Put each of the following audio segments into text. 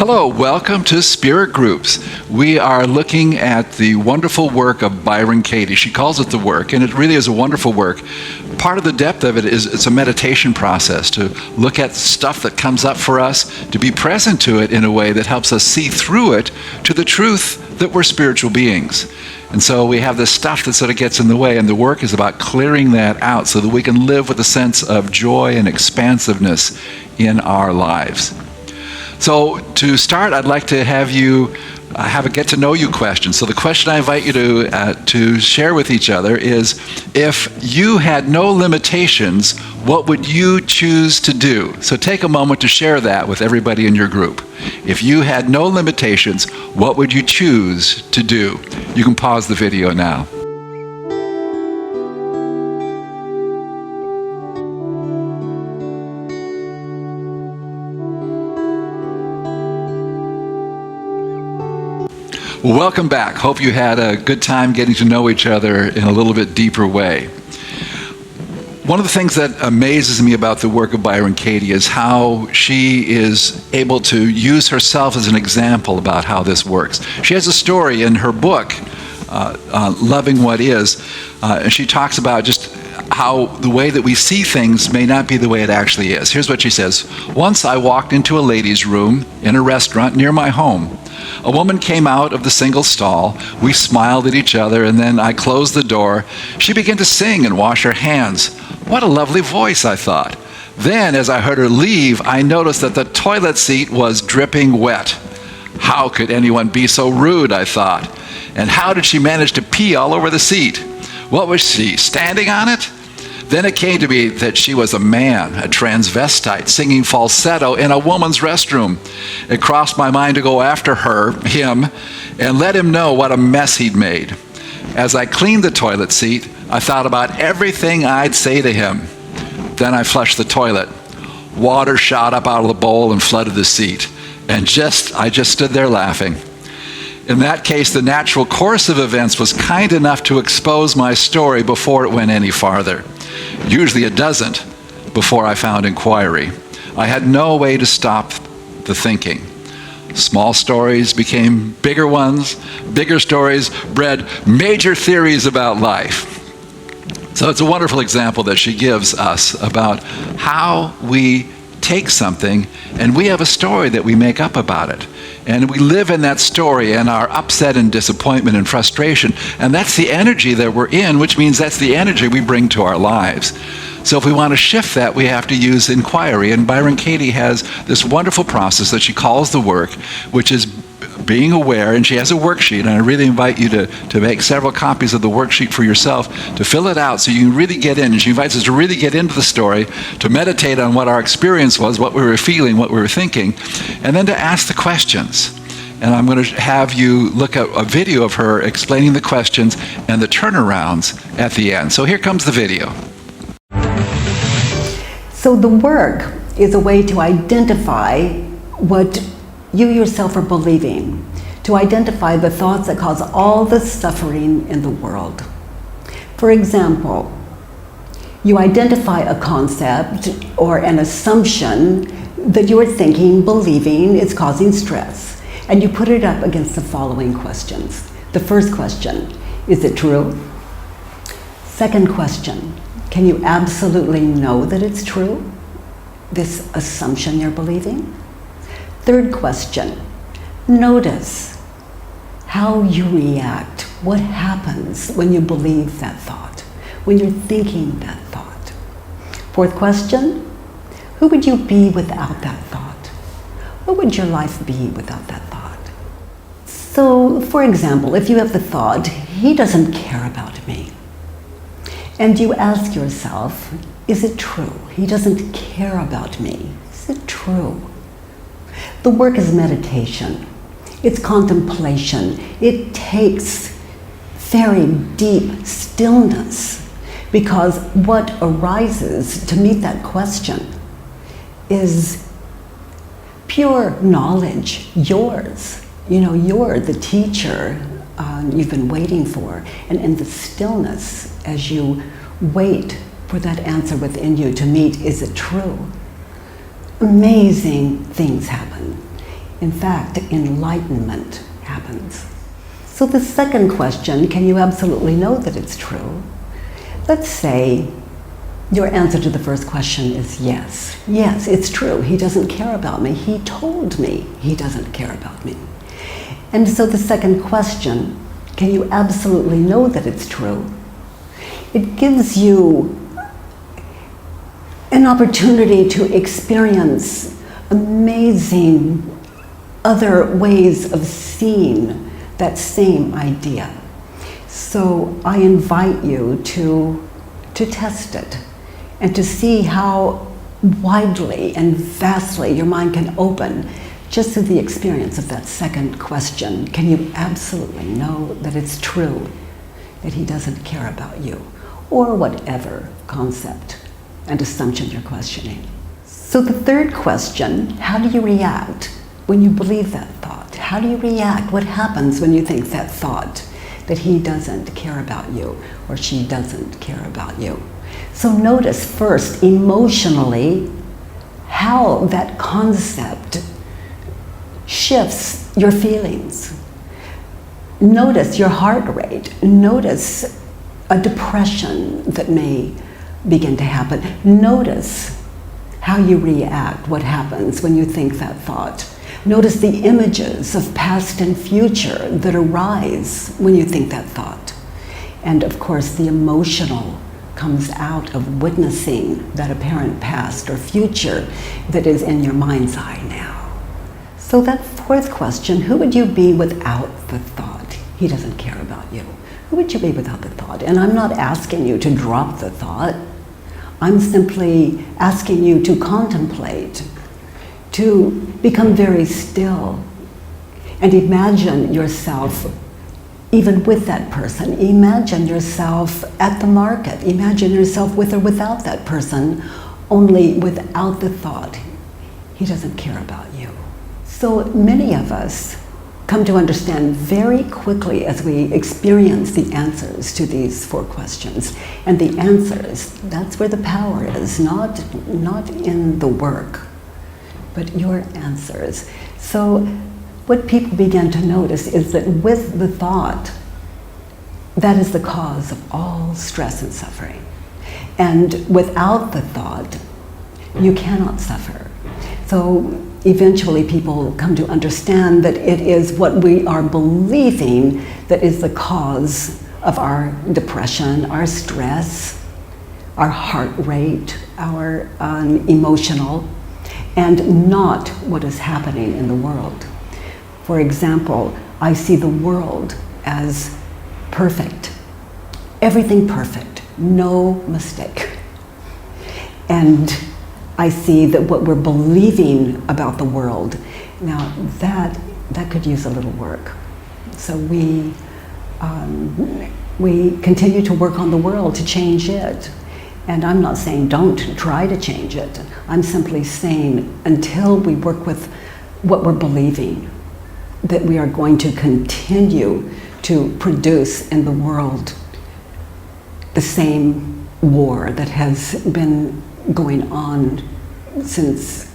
Hello, welcome to Spirit Groups. We are looking at the wonderful work of Byron Katie. She calls it the work, and it really is a wonderful work. Part of the depth of it is it's a meditation process to look at stuff that comes up for us, to be present to it in a way that helps us see through it to the truth that we're spiritual beings. And so we have this stuff that sort of gets in the way, and the work is about clearing that out so that we can live with a sense of joy and expansiveness in our lives. So to start, I'd like to have you have a get-to-know-you question. So the question I invite you to share with each other is, if you had no limitations, what would you choose to do? So take a moment to share that with everybody in your group. If you had no limitations, what would you choose to do? You can pause the video now. Welcome back. Hope you had a good time getting to know each other in a little bit deeper way. One of the things that amazes me about the work of Byron Katie is how she is able to use herself as an example about how this works. She has a story in her book, Loving What Is, and she talks about just how the way that we see things may not be the way it actually is. Here's what she says. Once I walked into a ladies' room in a restaurant near my home. A woman came out of the single stall. We smiled at each other, and then I closed the door. She began to sing and wash her hands. What a lovely voice, I thought. Then, as I heard her leave, I noticed that the toilet seat was dripping wet. How could anyone be so rude, I thought. And how did she manage to pee all over the seat? What was she, standing on it? Then it came to me that she was a man, a transvestite, singing falsetto in a woman's restroom. It crossed my mind to go after him, and let him know what a mess he'd made. As I cleaned the toilet seat, I thought about everything I'd say to him. Then I flushed the toilet. Water shot up out of the bowl and flooded the seat. And I just stood there laughing. In that case, the natural course of events was kind enough to expose my story before it went any farther. Usually it doesn't before I found inquiry. I had no way to stop the thinking. Small stories became bigger ones. Bigger stories bred major theories about life. So it's a wonderful example that she gives us about how we take something and we have a story that we make up about it. And we live in that story and our upset and disappointment and frustration. And that's the energy that we're in, which means that's the energy we bring to our lives. So if we want to shift that, we have to use inquiry. And Byron Katie has this wonderful process that she calls the work, which is being aware, and she has a worksheet, and I really invite you to make several copies of the worksheet for yourself, to fill it out so you can really get in. And she invites us to really get into the story, to meditate on what our experience was, what we were feeling, what we were thinking, and then to ask the questions. And I'm going to have you look at a video of her explaining the questions and the turnarounds at the end. So here comes the video. So the work is a way to identify what you yourself are believing, to identify the thoughts that cause all the suffering in the world. For example, you identify a concept or an assumption that you are thinking, believing is causing stress, and you put it up against the following questions. The first question, is it true? Second question, can you absolutely know that it's true, this assumption you're believing? Third question, notice how you react. What happens when you believe that thought, when you're thinking that thought? Fourth question, who would you be without that thought? What would your life be without that thought? So, for example, if you have the thought, he doesn't care about me, and you ask yourself, is it true? He doesn't care about me. Is it true? The work is meditation. It's contemplation. It takes very deep stillness, because what arises to meet that question is pure knowledge, yours. You know, you're the teacher you've been waiting for. And in the stillness, as you wait for that answer within you to meet, is it true? Amazing things happen. In fact, enlightenment happens. So the second question, can you absolutely know that it's true? Let's say your answer to the first question is yes. Yes, it's true. He doesn't care about me. He told me he doesn't care about me. And so the second question, can you absolutely know that it's true? It gives you an opportunity to experience amazing other ways of seeing that same idea. So I invite you to test it and to see how widely and vastly your mind can open just through the experience of that second question. Can you absolutely know that it's true that he doesn't care about you, or whatever concept and assumption you're questioning? So the third question, how do you react when you believe that thought? How do you react? What happens when you think that thought, that he doesn't care about you or she doesn't care about you? So notice first, emotionally, how that concept shifts your feelings. Notice your heart rate. Notice a depression that may begin to happen. Notice how you react, what happens when you think that thought. Notice the images of past and future that arise when you think that thought. And of course, the emotional comes out of witnessing that apparent past or future that is in your mind's eye now. So that fourth question, who would you be without the thought? He doesn't care about you. Who would you be without the thought? And I'm not asking you to drop the thought. I'm simply asking you to contemplate, to become very still and imagine yourself even with that person. Imagine yourself at the market. Imagine yourself with or without that person, only without the thought, he doesn't care about you. So many of us come to understand very quickly as we experience the answers to these four questions. And the answers, that's where the power is, not in the work, but your answers. So what people begin to notice is that with the thought, that is the cause of all stress and suffering. And without the thought, you cannot suffer. So eventually people come to understand that it is what we are believing that is the cause of our depression, our stress, our heart rate, our emotional, and not what is happening in the world. For example, I see the world as perfect, everything perfect, no mistake. And I see that what we're believing about the world, now that could use a little work. So we continue to work on the world to change it. And I'm not saying don't try to change it. I'm simply saying until we work with what we're believing, that we are going to continue to produce in the world the same war that has been going on since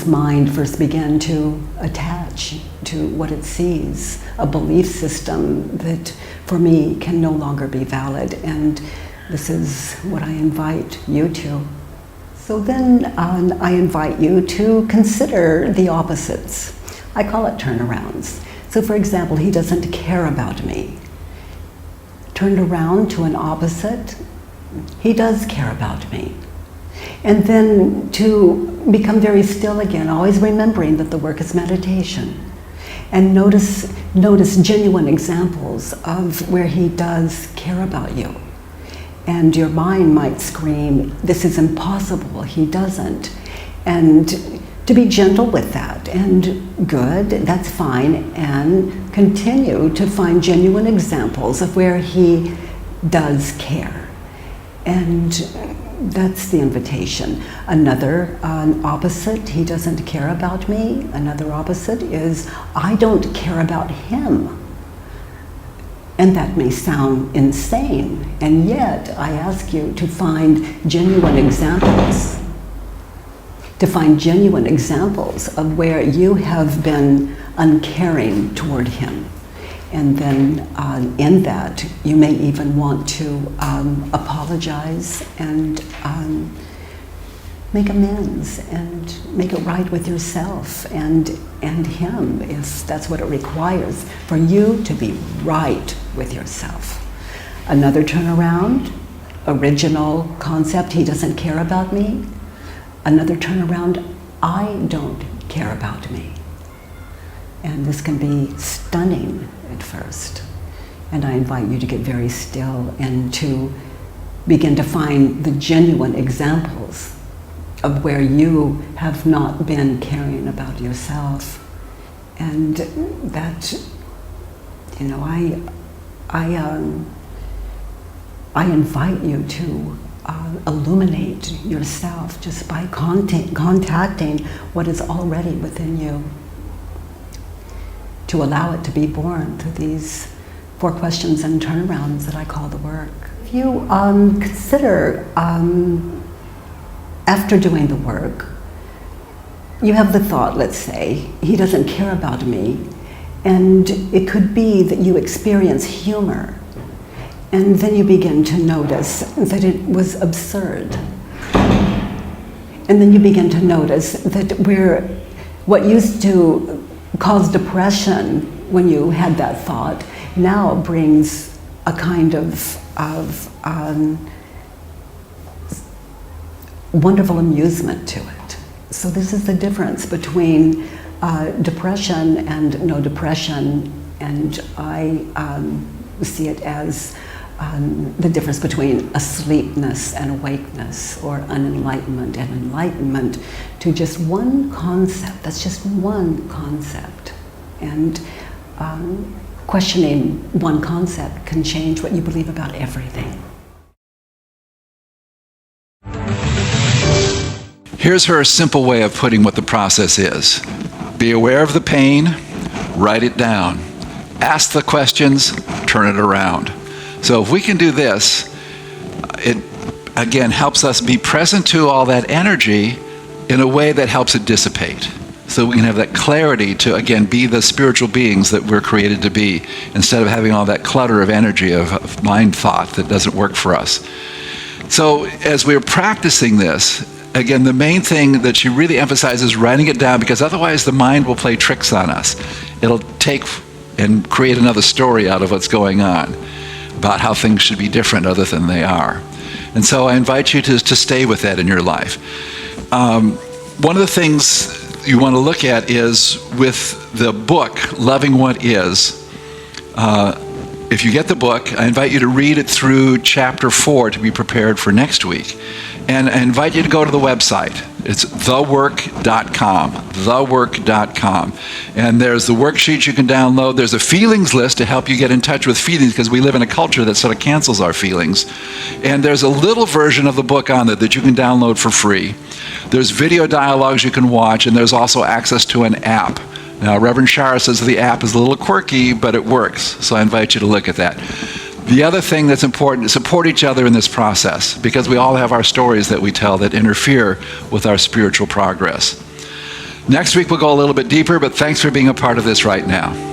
mind first began to attach to what it sees, a belief system that for me can no longer be valid. And this is what I invite you to. So then I invite you to consider the opposites. I call it turnarounds. So for example, he doesn't care about me. Turned around to an opposite, he does care about me. And then to become very still again, always remembering that the work is meditation. And notice genuine examples of where he does care about you. And your mind might scream, this is impossible, he doesn't. And to be gentle with that, and good, that's fine, and continue to find genuine examples of where he does care. And that's the invitation. Another opposite, he doesn't care about me. Another opposite is, I don't care about him. And that may sound insane, and yet I ask you to find genuine examples to find genuine examples of where you have been uncaring toward him. And then in that, you may even want to apologize and make amends and make it right with yourself and him, if that's what it requires, for you to be right with yourself. Another turnaround, original concept, he doesn't care about me. Another turnaround, I don't care about me. And this can be stunning at first. And I invite you to get very still and to begin to find the genuine examples of where you have not been caring about yourself. And that, you know, I invite you to illuminate yourself just by contacting what is already within you, to allow it to be born through these 4 questions and turnarounds that I call the work. If you consider, after doing the work, you have the thought, let's say, he doesn't care about me, and it could be that you experience humor, and then you begin to notice that it was absurd. And then you begin to notice that what used to cause depression when you had that thought now brings a kind of wonderful amusement to it. So this is the difference between depression and no depression, and I see it as the difference between asleepness and awakeness, or unenlightenment and enlightenment, to just one concept. That's just one concept. And questioning one concept can change what you believe about everything. Here's her simple way of putting what the process is. Be aware of the pain, write it down. Ask the questions, turn it around. So if we can do this, it again helps us be present to all that energy in a way that helps it dissipate. So we can have that clarity to, again, be the spiritual beings that we're created to be, instead of having all that clutter of energy of mind thought that doesn't work for us. So as we're practicing this, again, the main thing that she really emphasizes is writing it down, because otherwise the mind will play tricks on us. It'll take and create another story out of what's going on, about how things should be different other than they are. And so I invite you to stay with that in your life. One of the things you want to look at is with the book, Loving What Is. If you get the book, I invite you to read it through chapter 4 to be prepared for next week. And I invite you to go to the website. It's thework.com, thework.com. And there's the worksheets you can download. There's a feelings list to help you get in touch with feelings, because we live in a culture that sort of cancels our feelings. And there's a little version of the book on there that you can download for free. There's video dialogues you can watch, and there's also access to an app. Now, Reverend Shara says the app is a little quirky, but it works. So I invite you to look at that. The other thing that's important is support each other in this process, because we all have our stories that we tell that interfere with our spiritual progress. Next week we'll go a little bit deeper, but thanks for being a part of this right now.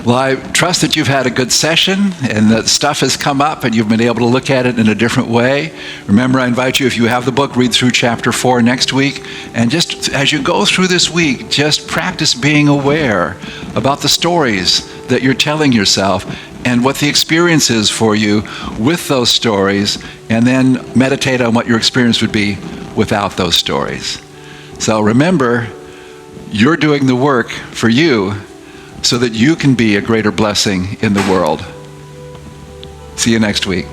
Well, I trust that you've had a good session and that stuff has come up and you've been able to look at it in a different way. Remember, I invite you, if you have the book, read through chapter 4 next week. And just as you go through this week, just practice being aware about the stories that you're telling yourself and what the experience is for you with those stories, and then meditate on what your experience would be without those stories. So remember, you're doing the work for you, so that you can be a greater blessing in the world. See you next week.